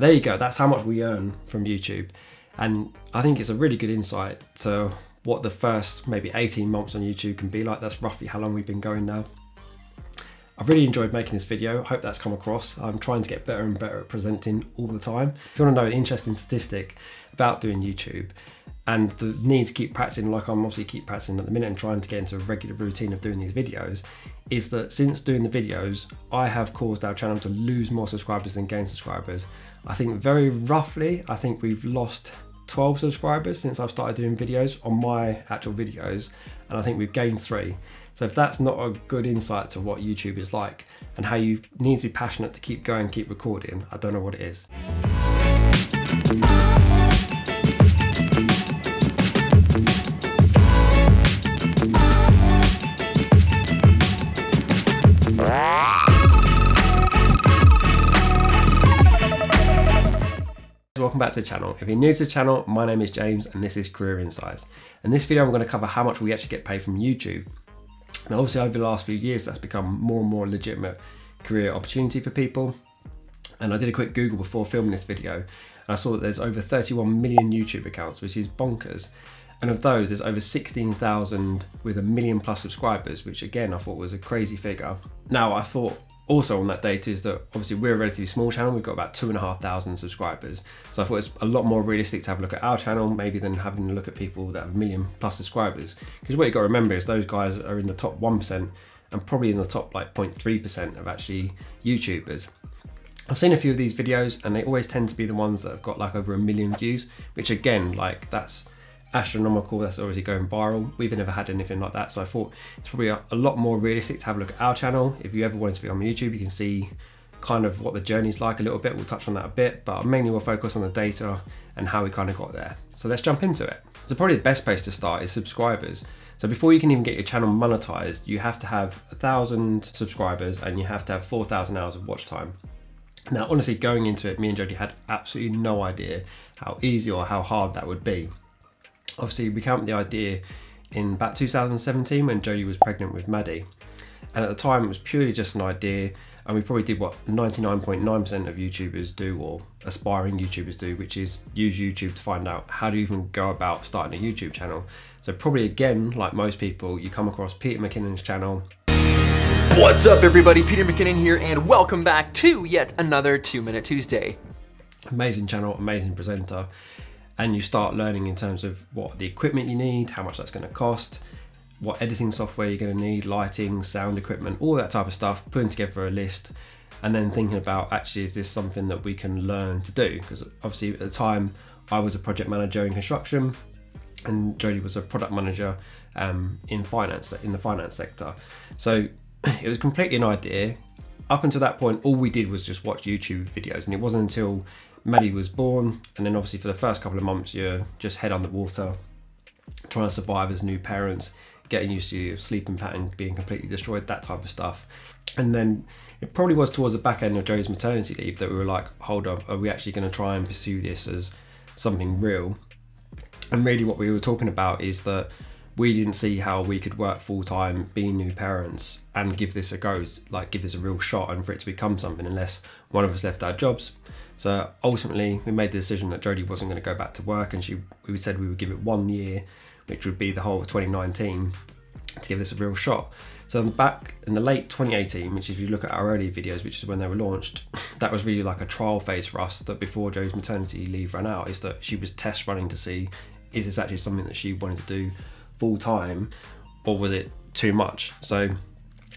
There you go, that's how much we earn from YouTube. And I think it's a really good insight to what the first maybe 18 months on YouTube can be like. That's roughly how long we've been going now. I've really enjoyed making this video. I hope that's come across. I'm trying to get better and better at presenting all the time. If you want to know an interesting statistic about doing YouTube and the need to keep practicing, like I'm obviously keep practicing at the minute and trying to get into a regular routine of doing these videos, is that since doing the videos, I have caused our channel to lose more subscribers than gain subscribers. I think very roughly, I think we've lost 12 subscribers since I've started doing videos on my actual videos, and I think we've gained 3. So if that's not a good insight to what YouTube is like and how you need to be passionate to keep going, keep recording, I don't know what it is. Welcome back to the channel. If you're new to the channel, my name is James and this is Career Insights. In this video, I'm going to cover how much we actually get paid from YouTube. Now, obviously over the last few years, that's become more and more legitimate career opportunity for people. And I did a quick Google before filming this video, and I saw that there's over 31 million YouTube accounts, which is bonkers. And of those, there's over 16,000 with 1 million plus subscribers, which again, I thought was a crazy figure. Now, I thought also on that data is that obviously we're a relatively small channel. We've got about 2,500 subscribers. So I thought it's a lot more realistic to have a look at our channel maybe than having a look at people that have 1 million plus subscribers. Because what you got to remember is those guys are in the top 1% and probably in the top like 0.3% of actually YouTubers. I've seen a few of these videos and they always tend to be the ones that have got like over 1 million views, which again, like that's astronomical. That's obviously going viral. We've never had anything like that, so I thought it's probably a lot more realistic to have a look at our channel. If you ever wanted to be on YouTube, you can see kind of what the journey's like a little bit. We'll touch on that a bit, but mainly we'll focus on the data and how we kind of got there. So let's jump into it. So probably the best place to start is subscribers. So before you can even get your channel monetized, you have to have 1,000 subscribers and you have to have 4,000 hours of watch time. Now, honestly, going into it, me and Jodie had absolutely no idea how easy or how hard that would be. Obviously, we came up with the idea in about 2017 when Jodie was pregnant with Maddie. And at the time, it was purely just an idea. And we probably did what 99.9% of YouTubers do, or aspiring YouTubers do, which is use YouTube to find out how to even go about starting a YouTube channel. So probably again, like most people, you come across Peter McKinnon's channel. What's up everybody, Peter McKinnon here, and welcome back to yet another 2 Minute Tuesday. Amazing channel, amazing presenter. And you start learning in terms of what the equipment you need, how much that's going to cost, what editing software you're going to need, lighting, sound equipment, all that type of stuff, putting together a list, and then thinking about actually is this something that we can learn to do? Because obviously at the time I was a project manager in construction and Jodie was a product manager in finance, in the finance sector. So it was completely an idea. Up until that point, all we did was just watch YouTube videos, and it wasn't until Maddie was born, and then obviously for the first couple of months you're just head underwater, trying to survive as new parents, getting used to your sleeping pattern being completely destroyed, that type of stuff. And then it probably was towards the back end of Jodie's maternity leave that we were like, hold on, are we actually going to try and pursue this as something real? And really what we were talking about is that we didn't see how we could work full-time being new parents and give this a go, like give this a real shot and for it to become something, unless one of us left our jobs. So ultimately we made the decision that Jodie wasn't going to go back to work, and we said we would give it 1 year, which would be the whole of 2019, to give this a real shot. So back in the late 2018, which if you look at our early videos, which is when they were launched, that was really like a trial phase for us, that before Jodie's maternity leave ran out, is that she was test running to see, is this actually something that she wanted to do full time, or was it too much? So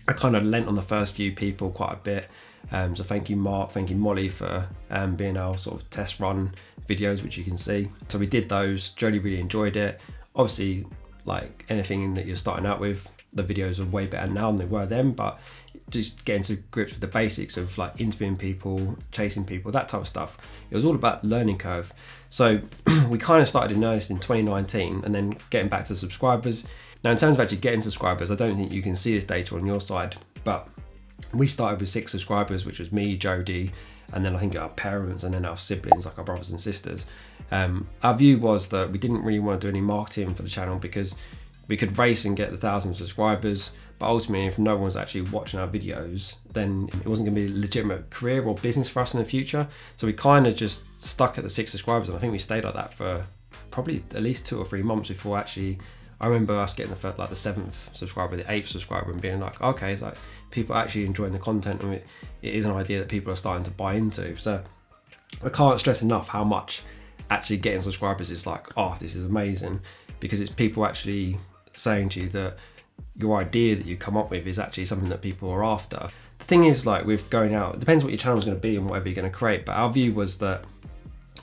I kind of lent on the first few people quite a bit. So thank you Mark, thank you Molly for being our sort of test run videos, which you can see. So we did those, Jodie really enjoyed it. Obviously, like anything that you're starting out with, the videos are way better now than they were then, but just getting to grips with the basics of like interviewing people, chasing people, that type of stuff. It was all about learning curve. So we kind of started in earnest in 2019, and then getting back to subscribers. Now in terms of actually getting subscribers, I don't think you can see this data on your side, but we started with 6 subscribers, which was me, Jodie, and then I think our parents and then our siblings, like our brothers and sisters. Our view was that we didn't really want to do any marketing for the channel because we could race and get the 1,000 subscribers, but ultimately if no one's actually watching our videos, then it wasn't going to be a legitimate career or business for us in the future. So we kind of just stuck at the 6 subscribers, and I think we stayed like that for probably at least 2 or 3 months before actually, I remember us getting the 7th subscriber, the 8th subscriber, and being like, okay, it's like people are actually enjoying the content, and it is an idea that people are starting to buy into. So I can't stress enough how much actually getting subscribers is like, oh, this is amazing, because it's people actually saying to you that your idea that you come up with is actually something that people are after. The thing is, like with going out, it depends what your channel is going to be and whatever you're going to create, but our view was that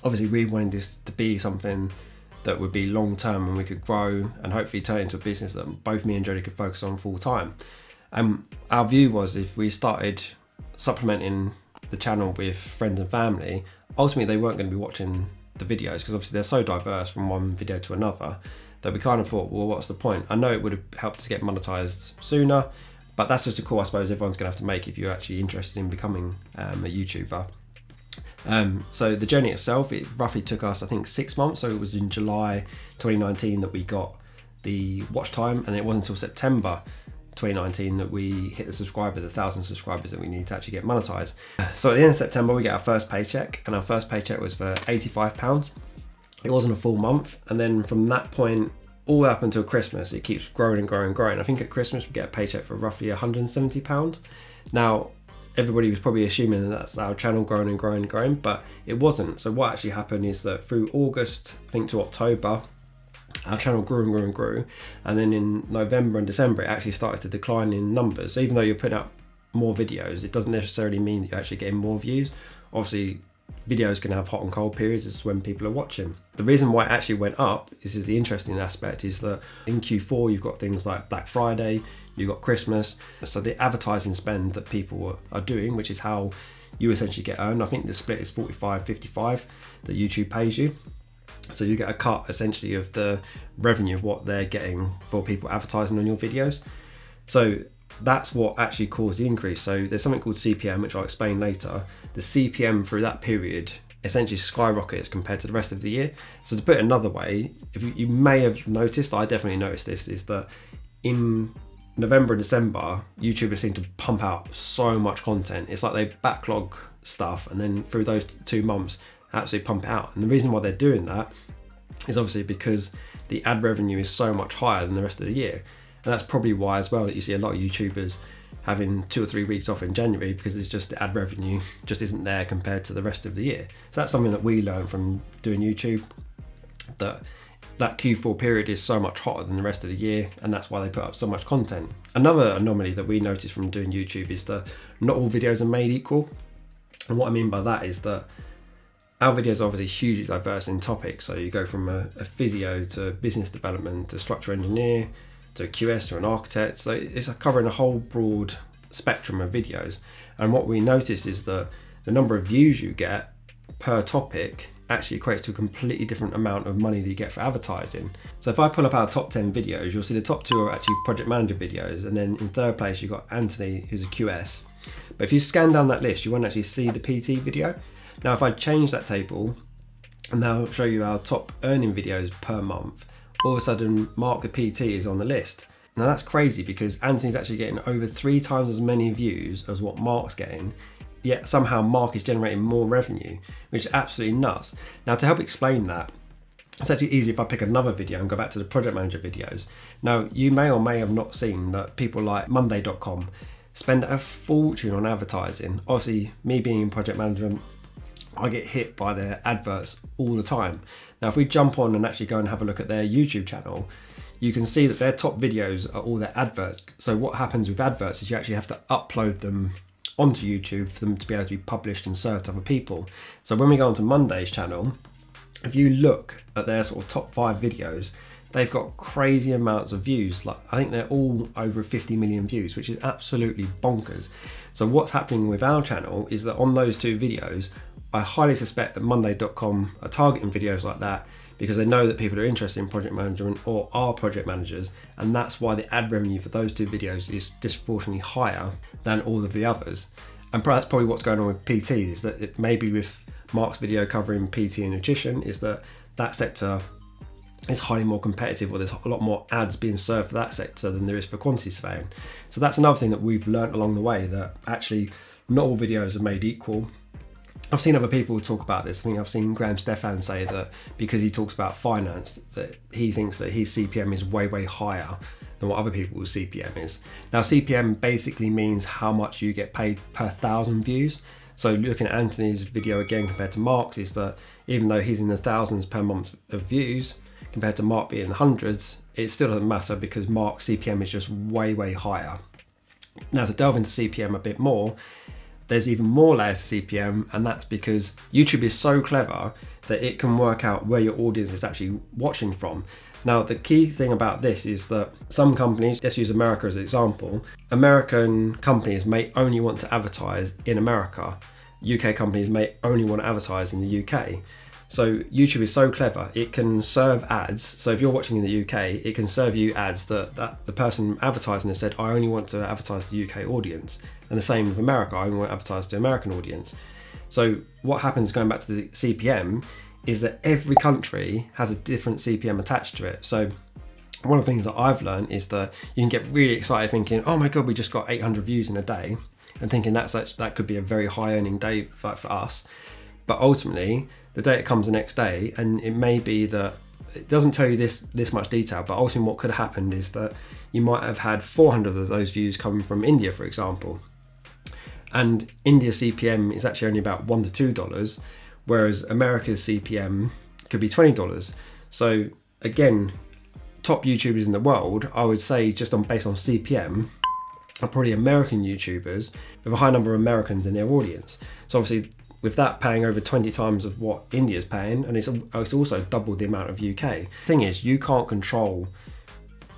obviously we wanted this to be something that would be long term and we could grow and hopefully turn into a business that both me and Jodie could focus on full time. And our view was, if we started supplementing the channel with friends and family, ultimately they weren't going to be watching the videos, because obviously they're so diverse from one video to another, that we kind of thought, well, what's the point? I know it would have helped us get monetized sooner, but that's just a call I suppose everyone's gonna have to make if you're actually interested in becoming a YouTuber. So the journey itself, it roughly took us, I think, 6 months. So it was in July 2019 that we got the watch time, and it wasn't until September 2019 that we hit the 1,000 subscribers that we need to actually get monetized. So at the end of September, we get our first paycheck, and our first paycheck was for £85. It wasn't a full month, and then from that point all up until Christmas, it keeps growing and growing and growing. I think at Christmas we get a paycheck for roughly £170. Now, everybody was probably assuming that that's our channel growing and growing and growing, but it wasn't. So what actually happened is that through August, I think, to October, our channel grew and grew and grew, and then in November and December it actually started to decline in numbers. So even though you're putting out more videos, it doesn't necessarily mean that you're actually getting more views. Obviously, videos can have hot and cold periods. This is when people are watching. The reason why it actually went up, this is the interesting aspect, is that in Q4 you've got things like Black Friday, you've got Christmas, so the advertising spend that people are doing, which is how you essentially get earned. I think the split is 45-55 that YouTube pays you. So you get a cut essentially of the revenue of what they're getting for people advertising on your videos. So that's what actually caused the increase. So there's something called CPM, which I'll explain later. The CPM through that period essentially skyrockets compared to the rest of the year. So to put it another way, if you may have noticed, I definitely noticed this, is that in November and December, YouTubers seem to pump out so much content. It's like they backlog stuff, and then through those 2 months, absolutely pump it out. And the reason why they're doing that is obviously because the ad revenue is so much higher than the rest of the year. And that's probably why as well that you see a lot of YouTubers having 2 or 3 weeks off in January, because it's just the ad revenue just isn't there compared to the rest of the year. So that's something that we learned from doing YouTube, that Q4 period is so much hotter than the rest of the year, and that's why they put up so much content. Another anomaly that we noticed from doing YouTube is that not all videos are made equal. And what I mean by that is that our videos are obviously hugely diverse in topics. So you go from a physio to business development to structural engineer to a QS to an architect. So it's covering a whole broad spectrum of videos. And what we notice is that the number of views you get per topic actually equates to a completely different amount of money that you get for advertising. So if I pull up our top 10 videos, you'll see the top 2 are actually project manager videos, and then in 3rd place you've got Anthony, who's a QS. But if you scan down that list, you won't actually see the PT video. Now if I change that table and now show you our top earning videos per month, all of a sudden Mark the PT is on the list. Now that's crazy, because Anthony's actually getting over 3 times as many views as what Mark's getting, yet somehow Mark is generating more revenue, which is absolutely nuts. Now to help explain that, it's actually easy if I pick another video and go back to the project manager videos. Now you may or may have not seen that people like Monday.com spend a fortune on advertising. Obviously, me being in project management, I get hit by their adverts all the time. Now if we jump on and actually go and have a look at their YouTube channel, you can see that their top videos are all their adverts. So what happens with adverts is you actually have to upload them onto YouTube for them to be able to be published and served to other people. So when we go onto Monday's channel, if you look at their sort of top 5 videos, they've got crazy amounts of views. Like I think they're all over 50 million views, which is absolutely bonkers. So what's happening with our channel is that on those 2 videos, I highly suspect that Monday.com are targeting videos like that because they know that people are interested in project management or are project managers, and that's why the ad revenue for those 2 videos is disproportionately higher than all of the others. And that's probably what's going on with PT, is that it maybe with Mark's video covering PT and nutrition, is that sector it's highly more competitive, or there's a lot more ads being served for that sector than there is for quantity surveying. So that's another thing that we've learned along the way, that actually not all videos are made equal. I've seen other people talk about this. I think I've seen Graham Stefan say that because he talks about finance, that he thinks that his CPM is way, way higher than what other people's CPM is. Now, CPM basically means how much you get paid per 1,000 views. So looking at Anthony's video again compared to Mark's, is that even though he's in the thousands per month of views, compared to Mark being in the hundreds, it still doesn't matter because Mark's CPM is just way, way higher. Now, to delve into CPM a bit more, there's even more layers to CPM, and that's because YouTube is so clever that it can work out where your audience is actually watching from. Now, the key thing about this is that some companies, let's use America as an example, American companies may only want to advertise in America. UK companies may only want to advertise in the UK. So YouTube is so clever, it can serve ads. So if you're watching in the UK, it can serve you ads that the person advertising has said, I only want to advertise to the UK audience. And the same with America, I only want to advertise to the American audience. So what happens, going back to the CPM, is that every country has a different CPM attached to it. So one of the things that I've learned is that you can get really excited thinking, oh my God, we just got 800 views in a day, and thinking that could be a very high earning day for us. But ultimately, the data comes the next day, and it may be that it doesn't tell you this much detail, but ultimately what could have happened is that you might have had 400 of those views coming from India, for example. And India's CPM is actually only about $1 to $2, whereas America's CPM could be $20. So again, top YouTubers in the world, I would say just based on CPM, are probably American YouTubers with a high number of Americans in their audience. So obviously, with that paying over 20 times of what India's paying, and it's also double the amount of UK. The thing is, you can't control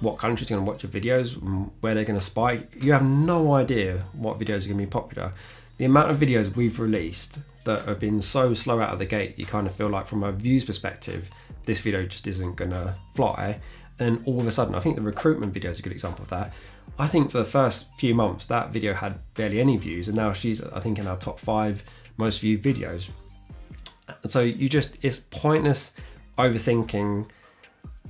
what country's going to watch your videos, where they're going to spike. You have no idea what videos are going to be popular. The amount of videos we've released that have been so slow out of the gate, you kind of feel like from a views perspective, this video just isn't going to fly. And all of a sudden, I think the recruitment video is a good example of that. I think for the first few months, that video had barely any views, and now she's, I think, in our top 5 most viewed videos. And so it's pointless overthinking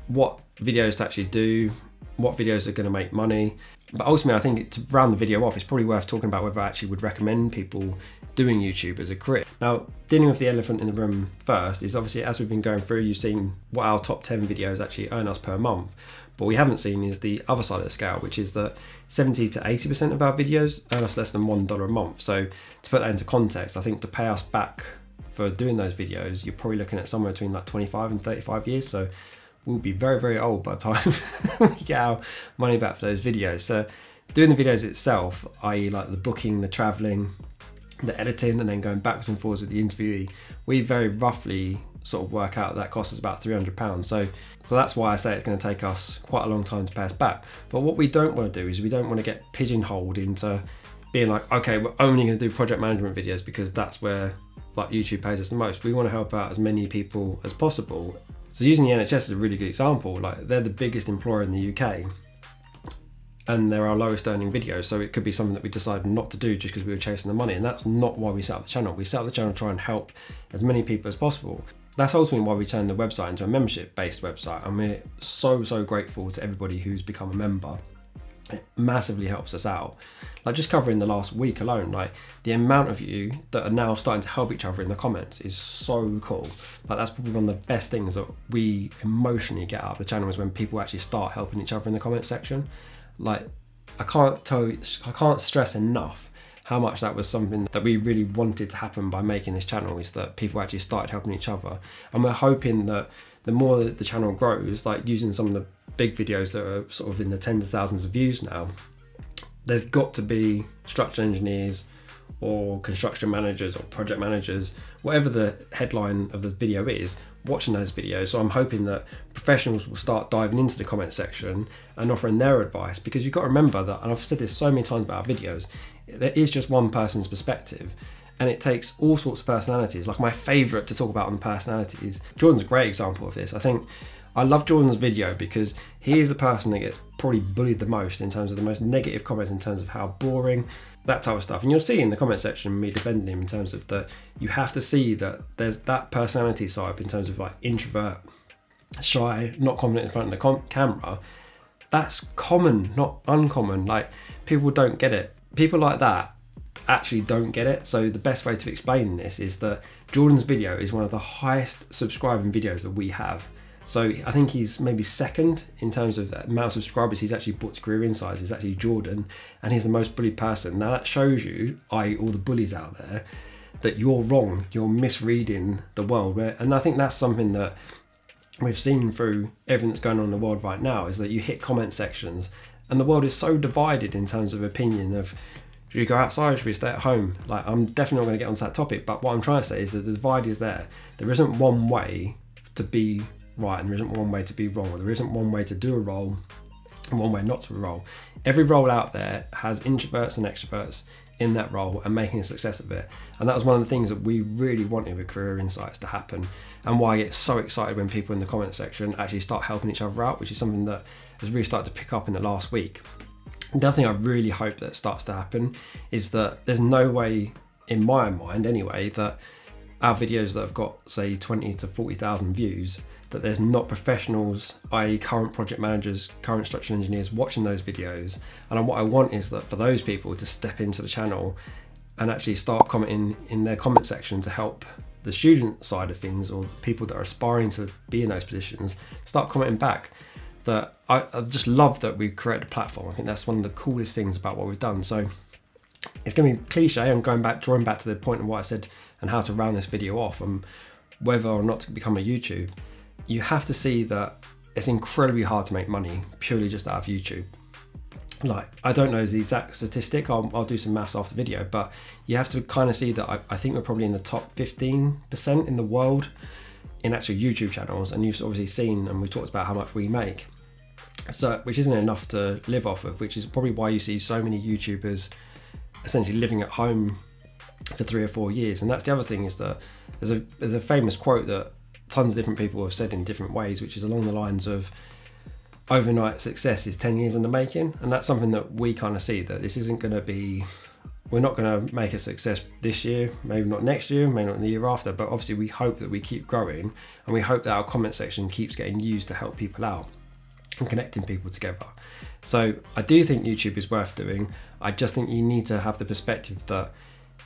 what videos to actually do, what videos are going to make money. But ultimately, I think to round the video off, it's probably worth talking about whether I actually would recommend people doing YouTube as a career. Now, dealing with the elephant in the room first is obviously, as we've been going through, you've seen what our top 10 videos actually earn us per month. But what we haven't seen is the other side of the scale, which is that 70 to 80% of our videos earn us less than $1 a month. So to put that into context, I think to pay us back for doing those videos, you're probably looking at somewhere between like 25 and 35 years. So we'll be very, very old by the time we get our money back for those videos. So doing the videos itself, i.e. like the booking, the traveling, the editing, and then going backwards and forwards with the interviewee, we very roughly sort of work out that cost us about £300. So that's why I say it's going to take us quite a long time to pay us back. But what we don't want to do is we don't want to get pigeonholed into being like, okay, we're only going to do project management videos because that's where like YouTube pays us the most. We want to help out as many people as possible. So using the NHS is a really good example. Like, they're the biggest employer in the UK, and they're our lowest earning videos. So it could be something that we decided not to do just because we were chasing the money. And that's not why we set up the channel. We set up the channel to try and help as many people as possible. That's ultimately why we turned the website into a membership-based website. And we're so, so grateful to everybody who's become a member. It massively helps us out. Like, just covering the last week alone, like the amount of you that are now starting to help each other in the comments is so cool. Like, that's probably one of the best things that we emotionally get out of the channel, is when people actually start helping each other in the comment section. Like, I can't stress enough how much that was something that we really wanted to happen by making this channel, is that people actually started helping each other. And we're hoping that the more that the channel grows, like using some of the big videos that are sort of in the tens of thousands of views now, there's got to be structural engineers or construction managers or project managers, whatever the headline of the video is, watching those videos. So I'm hoping that professionals will start diving into the comment section and offering their advice, because you've got to remember that, and I've said this so many times about our videos, there is just one person's perspective, and it takes all sorts of personalities. Like, my favourite to talk about on the personalities, Jordan's a great example of this. I think I love Jordan's video because he is the person that gets probably bullied the most in terms of the most negative comments, in terms of how boring, that type of stuff. And you'll see in the comment section me defending him in terms of that you have to see that there's that personality side in terms of like introvert, shy, not confident in front of the camera, that's common, not uncommon. Like, people don't get it. People like that actually don't get it. So the best way to explain this is that Jordan's video is one of the highest subscribing videos that we have. So I think he's maybe second in terms of the amount of subscribers he's actually brought to Career Insights is actually Jordan, and he's the most bullied person. Now that shows you, i.e. all the bullies out there, that you're wrong, you're misreading the world. And I think that's something that we've seen through everything that's going on in the world right now, is that you hit comment sections and the world is so divided in terms of opinion of, should we go outside or should we stay at home? Like, I'm definitely not going to get onto that topic, but what I'm trying to say is that the divide is there. There isn't one way to be right and there isn't one way to be wrong, or there isn't one way to do a role and one way not to a role. Every role out there has introverts and extroverts in that role and making a success of it. And that was one of the things that we really wanted with Career Insights to happen, and why I get so excited when people in the comment section actually start helping each other out, which is something that has really started to pick up in the last week. The other thing I really hope that starts to happen is that there's no way, in my mind anyway, that our videos that have got, say, 20 to 40,000 views, that there's not professionals, i.e. current project managers, current structural engineers watching those videos. And what I want is that for those people to step into the channel and actually start commenting in their comment section to help the student side of things, or people that are aspiring to be in those positions, start commenting back. That I just love that we've created a platform. I think that's one of the coolest things about what we've done. So it's going to be cliche. I'm drawing back to the point of what I said and how to round this video off, and whether or not to become a YouTube. You have to see that it's incredibly hard to make money purely just out of YouTube. Like, I don't know the exact statistic, I'll do some maths after the video, but you have to kind of see that I think we're probably in the top 15% in the world in actual YouTube channels, and you've obviously seen, and we've talked about how much we make, so which isn't enough to live off of, which is probably why you see so many YouTubers essentially living at home for 3 or 4 years. And that's the other thing, is that there's a famous quote that tons of different people have said in different ways, which is along the lines of, overnight success is 10 years in the making. And that's something that we kind of see, that this isn't going to be, we're not going to make a success this year, maybe not next year, maybe not the year after, but obviously we hope that we keep growing, and we hope that our comment section keeps getting used to help people out and connecting people together. So I do think YouTube is worth doing. I just think you need to have the perspective that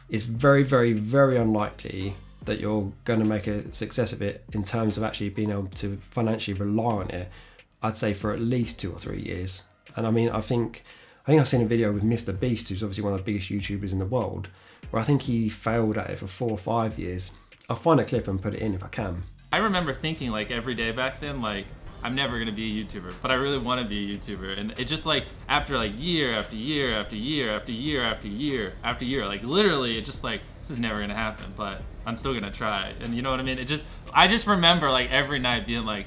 it's very, very, very unlikely that you're going to make a success of it in terms of actually being able to financially rely on it, I'd say for at least 2 or 3 years. And I mean, I think I've seen a video with Mr. Beast, who's obviously one of the biggest YouTubers in the world, where I think he failed at it for 4 or 5 years. I'll find a clip and put it in if I can. I remember thinking, like, every day back then, like, I'm never gonna be a YouTuber, but I really want to be a YouTuber. And it just, like, after like year after year after year after year after year after year, like literally it just like, this is never gonna happen, but I'm still gonna try. And you know what I mean? I just remember like every night being like,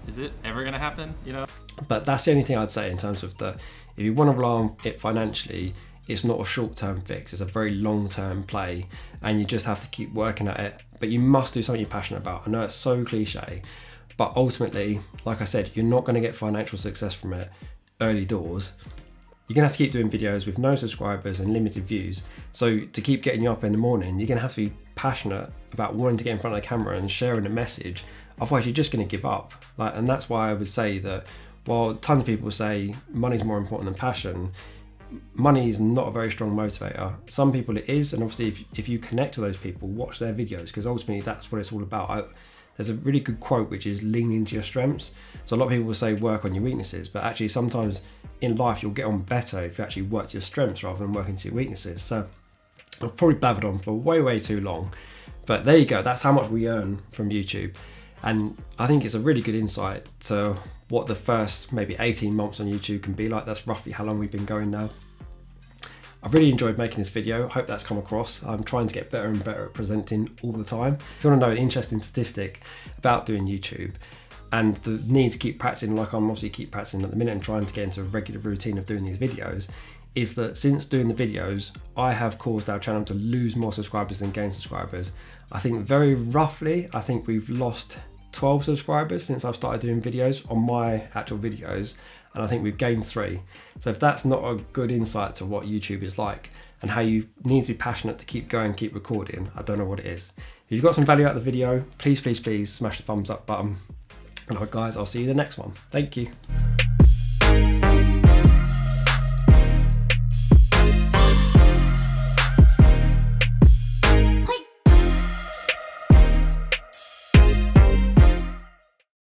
is it ever gonna happen, you know? But that's the only thing I'd say in terms of if you want to rely on it financially, it's not a short-term fix, it's a very long-term play, and you just have to keep working at it. But you must do something you're passionate about. I know it's so cliche, but ultimately, like I said, you're not going to get financial success from it early doors. You're going to have to keep doing videos with no subscribers and limited views. So to keep getting you up in the morning, you're going to have to be passionate about wanting to get in front of the camera and sharing a message. Otherwise, you're just going to give up. And that's why I would say that while tons of people say money's more important than passion, money is not a very strong motivator. Some people it is, and obviously if you connect with those people, watch their videos, because ultimately that's what it's all about. There's a really good quote which is lean into your strengths. So a lot of people will say work on your weaknesses, but actually sometimes in life you'll get on better if you actually work to your strengths rather than working to your weaknesses. So I've probably blabbered on for way too long, but there you go, that's how much we earn from YouTube. And I think it's a really good insight to what the first maybe 18 months on YouTube can be like. That's roughly how long we've been going now. I've really enjoyed making this video. I hope that's come across. I'm trying to get better and better at presenting all the time. If you want to know an interesting statistic about doing YouTube and the need to keep practicing, like I'm obviously keep practicing at the minute and trying to get into a regular routine of doing these videos, is that since doing the videos, I have caused our channel to lose more subscribers than gain subscribers. I think very roughly, I think we've lost 12 subscribers since I've started doing videos on my actual videos, and I think we've gained 3. So if that's not a good insight to what YouTube is like and how you need to be passionate to keep going, keep recording, I don't know what it is. If you've got some value out of the video, please smash the thumbs up button. And guys, I'll see you in the next one. Thank you.